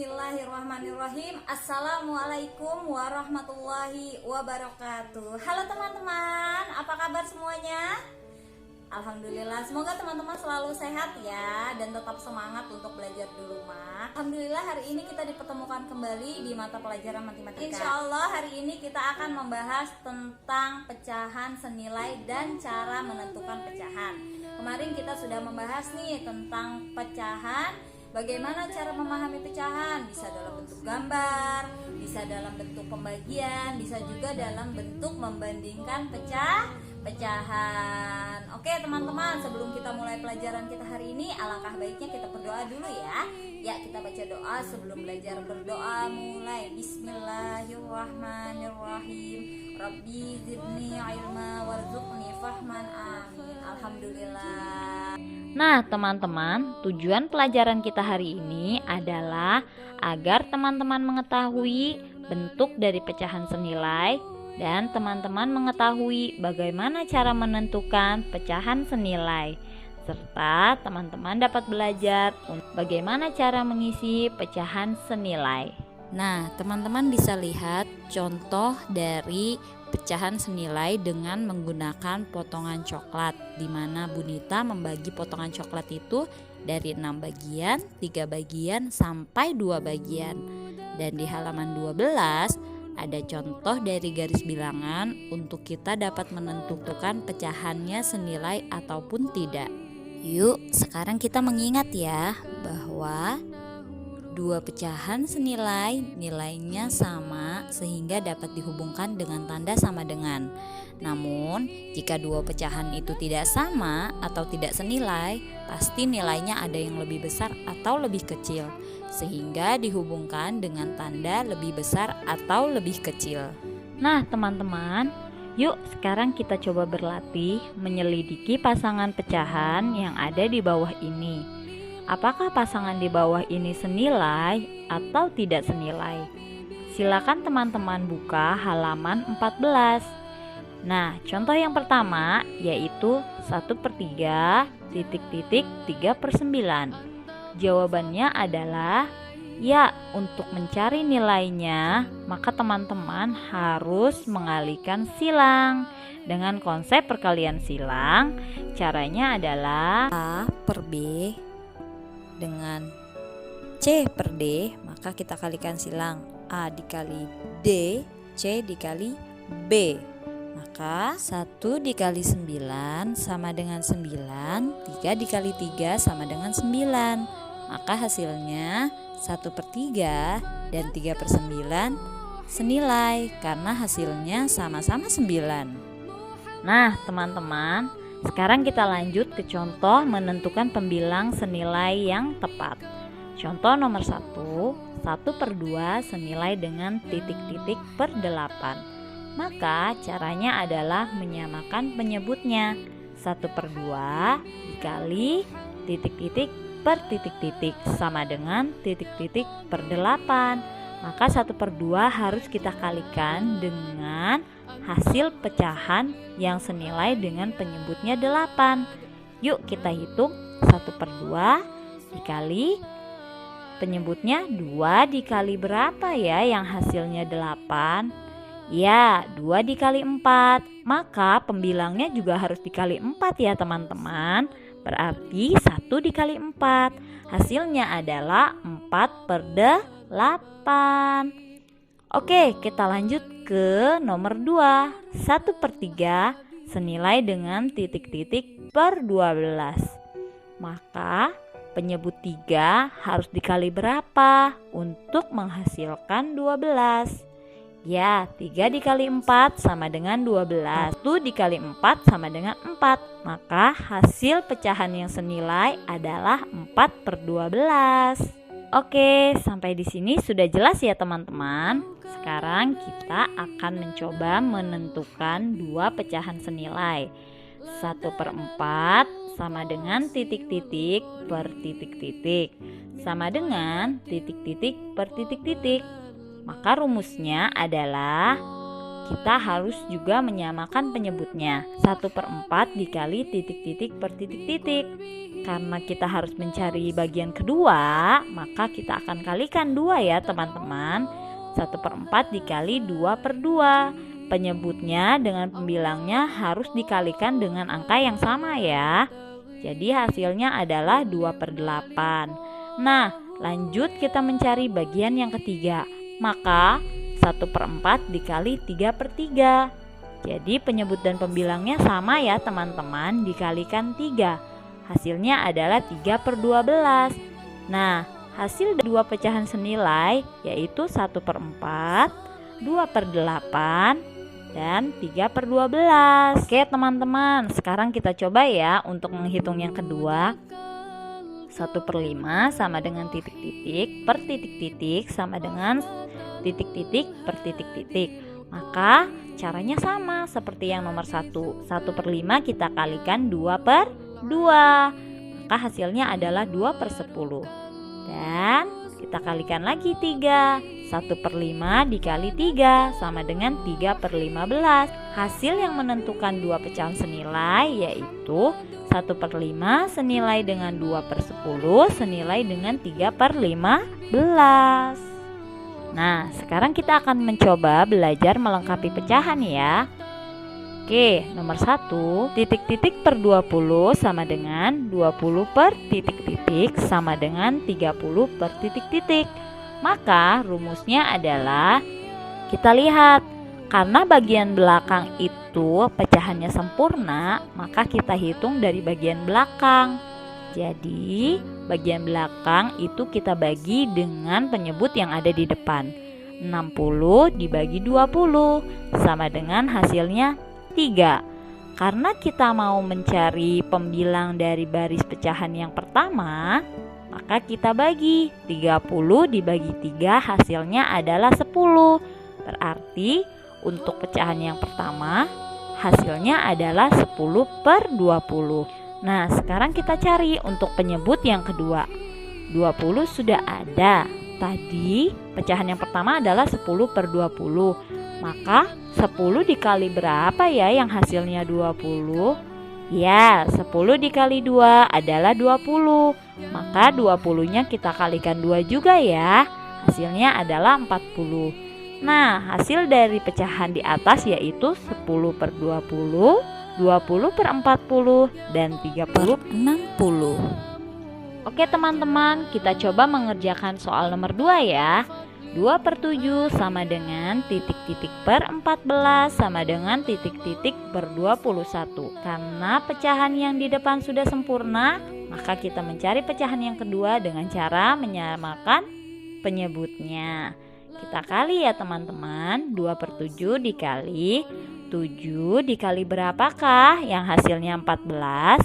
Bismillahirrahmanirrahim. Assalamualaikum warahmatullahi wabarakatuh. Halo teman-teman, apa kabar semuanya? Alhamdulillah, semoga teman-teman selalu sehat ya, dan tetap semangat untuk belajar di rumah. Alhamdulillah, hari ini kita dipertemukan kembali di mata pelajaran matematika. Insya Allah hari ini kita akan membahas tentang pecahan senilai dan cara menentukan pecahan. Kemarin kita sudah membahas nih tentang pecahan, bagaimana cara memahami pecahan, bisa dalam bentuk gambar, bisa dalam bentuk pembagian, bisa juga dalam bentuk membandingkan pecahan. Oke teman-teman, sebelum kita mulai pelajaran kita hari ini, alangkah baiknya kita berdoa dulu ya. Ya, kita baca doa sebelum belajar. Berdoa mulai. Bismillahirrahmanirrahim. Rabbi zidni ilma warzuqni fahman, amin. Alhamdulillah. Nah teman-teman, tujuan pelajaran kita hari ini adalah agar teman-teman mengetahui bentuk dari pecahan senilai dan teman-teman mengetahui bagaimana cara menentukan pecahan senilai, serta teman-teman dapat belajar bagaimana cara mengisi pecahan senilai. Nah, teman-teman bisa lihat contoh dari pecahan senilai dengan menggunakan potongan coklat, di mana Bunita membagi potongan coklat itu dari 6 bagian, 3 bagian sampai 2 bagian. Dan di halaman 12 ada contoh dari garis bilangan untuk kita dapat menentukan pecahannya senilai ataupun tidak. Yuk, sekarang kita mengingat ya bahwa dua pecahan senilai nilainya sama sehingga dapat dihubungkan dengan tanda sama dengan. Namun, jika dua pecahan itu tidak sama atau tidak senilai, pasti nilainya ada yang lebih besar atau lebih kecil, sehingga dihubungkan dengan tanda lebih besar atau lebih kecil. Nah, teman-teman, yuk sekarang kita coba berlatih menyelidiki pasangan pecahan yang ada di bawah ini. Apakah pasangan di bawah ini senilai atau tidak senilai? Silakan teman-teman buka halaman 14. Nah, contoh yang pertama yaitu 1/3 titik-titik 3/9. Jawabannya adalah ya, untuk mencari nilainya maka teman-teman harus mengalihkan silang. Dengan konsep perkalian silang, caranya adalah A per B dengan C per D, maka kita kalikan silang. A dikali D, C dikali B. Maka 1 dikali 9 sama dengan 9, 3 dikali 3 sama dengan 9. Maka hasilnya 1/3 dan 3/9 senilai karena hasilnya sama-sama 9. Nah teman-teman, sekarang kita lanjut ke contoh menentukan pembilang senilai yang tepat. Contoh nomor 1, 1/2 senilai dengan titik-titik per 8. Maka caranya adalah menyamakan penyebutnya. 1/2 dikali titik-titik per titik-titik sama dengan titik-titik per 8. Maka 1/2 harus kita kalikan dengan hasil pecahan yang senilai dengan penyebutnya 8. Yuk kita hitung. 1/2 dikali penyebutnya 2 dikali berapa ya yang hasilnya 8? Ya, 2 dikali 4. Maka pembilangnya juga harus dikali 4 ya teman-teman. Berarti 1 dikali 4. Hasilnya adalah 4/8. Oke, kita lanjut ke nomor 2. 1/3 senilai dengan titik-titik per 12. Maka penyebut 3 harus dikali berapa untuk menghasilkan 12? Ya, 3 dikali 4 sama dengan 12. 1 dikali 4 sama dengan 4. Maka hasil pecahan yang senilai adalah 4/12. Oke, sampai di sini sudah jelas ya teman-teman. Sekarang kita akan mencoba menentukan dua pecahan senilai. 1/4 sama dengan titik-titik per titik-titik sama dengan titik-titik per titik-titik. Maka rumusnya adalah kita harus juga menyamakan penyebutnya. 1/4 dikali titik-titik per titik-titik. Karena kita harus mencari bagian kedua, maka kita akan kalikan 2 ya teman-teman. 1/4 dikali 2/2. Penyebutnya dengan pembilangnya harus dikalikan dengan angka yang sama ya. Jadi hasilnya adalah 2/8. Nah, lanjut kita mencari bagian yang ketiga. Maka 1/4 dikali 3/3. Jadi penyebut dan pembilangnya sama ya teman-teman, dikalikan 3. Hasilnya adalah 3/12. Nah, hasil dua pecahan senilai yaitu 1/4, 2/8, dan 3/12. Oke teman-teman, sekarang kita coba ya untuk menghitung yang kedua. 1/5 sama dengan titik-titik per titik-titik sama dengan titik-titik per titik-titik. Maka caranya sama seperti yang nomor 1. 1/5 kita kalikan 2/2. Maka hasilnya adalah 2/10. Dan kita kalikan lagi 3. 1/5 dikali 3 sama dengan 3/15. Hasil yang menentukan dua pecahan senilai yaitu 1/5 senilai dengan 2/10 senilai dengan 3/15. Nah, sekarang kita akan mencoba belajar melengkapi pecahan ya. Oke, nomor 1, titik-titik per 20 sama dengan 20 per titik-titik sama dengan 30 per titik-titik. Maka rumusnya adalah, kita lihat, karena bagian belakang itu pecahannya sempurna, maka kita hitung dari bagian belakang. Jadi, bagian belakang itu kita bagi dengan penyebut yang ada di depan. 60 dibagi 20 sama dengan hasilnya 3. Karena kita mau mencari pembilang dari baris pecahan yang pertama, maka kita bagi 30 dibagi 3 hasilnya adalah 10. Berarti untuk pecahan yang pertama hasilnya adalah 10/20. Nah, sekarang kita cari untuk penyebut yang kedua. 20 sudah ada. Tadi pecahan yang pertama adalah 10/20. Maka 10 dikali berapa ya yang hasilnya 20? Ya, 10 dikali 2 adalah 20. Maka 20-nya kita kalikan 2 juga ya. Hasilnya adalah 40. Nah, hasil dari pecahan di atas yaitu 10/20, 20/40, dan 30/60. Oke teman-teman, kita coba mengerjakan soal nomor 2 ya. 2/7 sama dengan titik-titik per 14 sama dengan titik-titik per 21. Karena pecahan yang di depan sudah sempurna, maka kita mencari pecahan yang kedua dengan cara menyamakan penyebutnya. Kita kali ya teman-teman. 2/7 dikali 7 dikali berapakah yang hasilnya 14?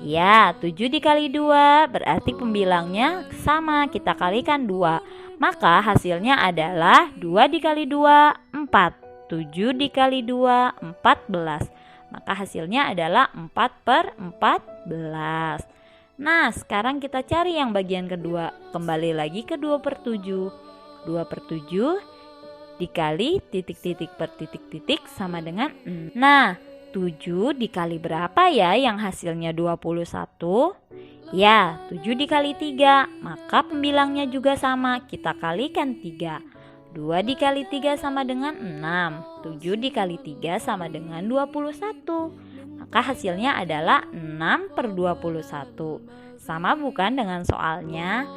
Ya, 7 dikali 2 berarti pembilangnya sama, kita kalikan 2. Maka hasilnya adalah 2 dikali 2, 4. 7 dikali 2, 14. Maka hasilnya adalah 4/14. Nah, sekarang kita cari yang bagian kedua. Kembali lagi ke 2/7. 2/7 dikali titik-titik per titik-titik sama dengan 6. Nah, 7 dikali berapa ya yang hasilnya 21? Ya, 7 dikali 3, maka pembilangnya juga sama, kita kalikan 3. 2 dikali 3 sama dengan 6. 7 dikali 3 sama dengan 21. Maka hasilnya adalah 6/21. Sama bukan dengan soalnya?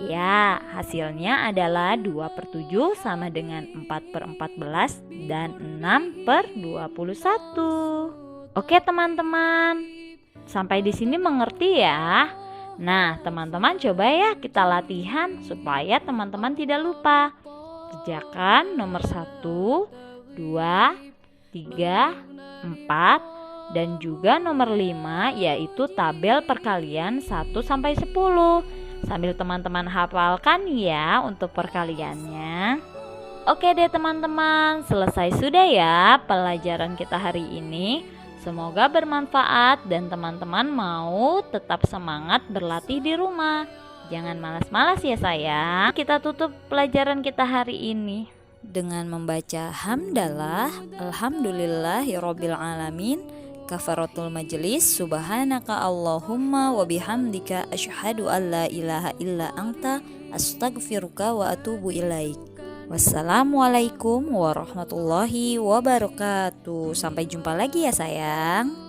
Ya, hasilnya adalah 2/7 sama dengan 4/14 dan 6/21. Oke teman-teman, sampai di sini mengerti ya? Nah, teman-teman coba ya kita latihan supaya teman-teman tidak lupa. Kerjakan nomor 1, 2, 3, 4, dan juga nomor 5 yaitu tabel perkalian 1 sampai 10. Sambil teman-teman hafalkan ya untuk perkaliannya. Oke deh teman-teman, selesai sudah ya pelajaran kita hari ini. Semoga bermanfaat dan teman-teman mau tetap semangat berlatih di rumah. Jangan malas-malas ya sayang. Kita tutup pelajaran kita hari ini. dengan membaca hamdalah, alhamdulillahirabbil alamin, kafaratul majlis, subhanaka Allahumma wa bihamdika asyhadu an la ilaha illa anta astaghfiruka wa atubu ilaik. Wassalamualaikum warahmatullahi wabarakatuh. Sampai jumpa lagi ya sayang.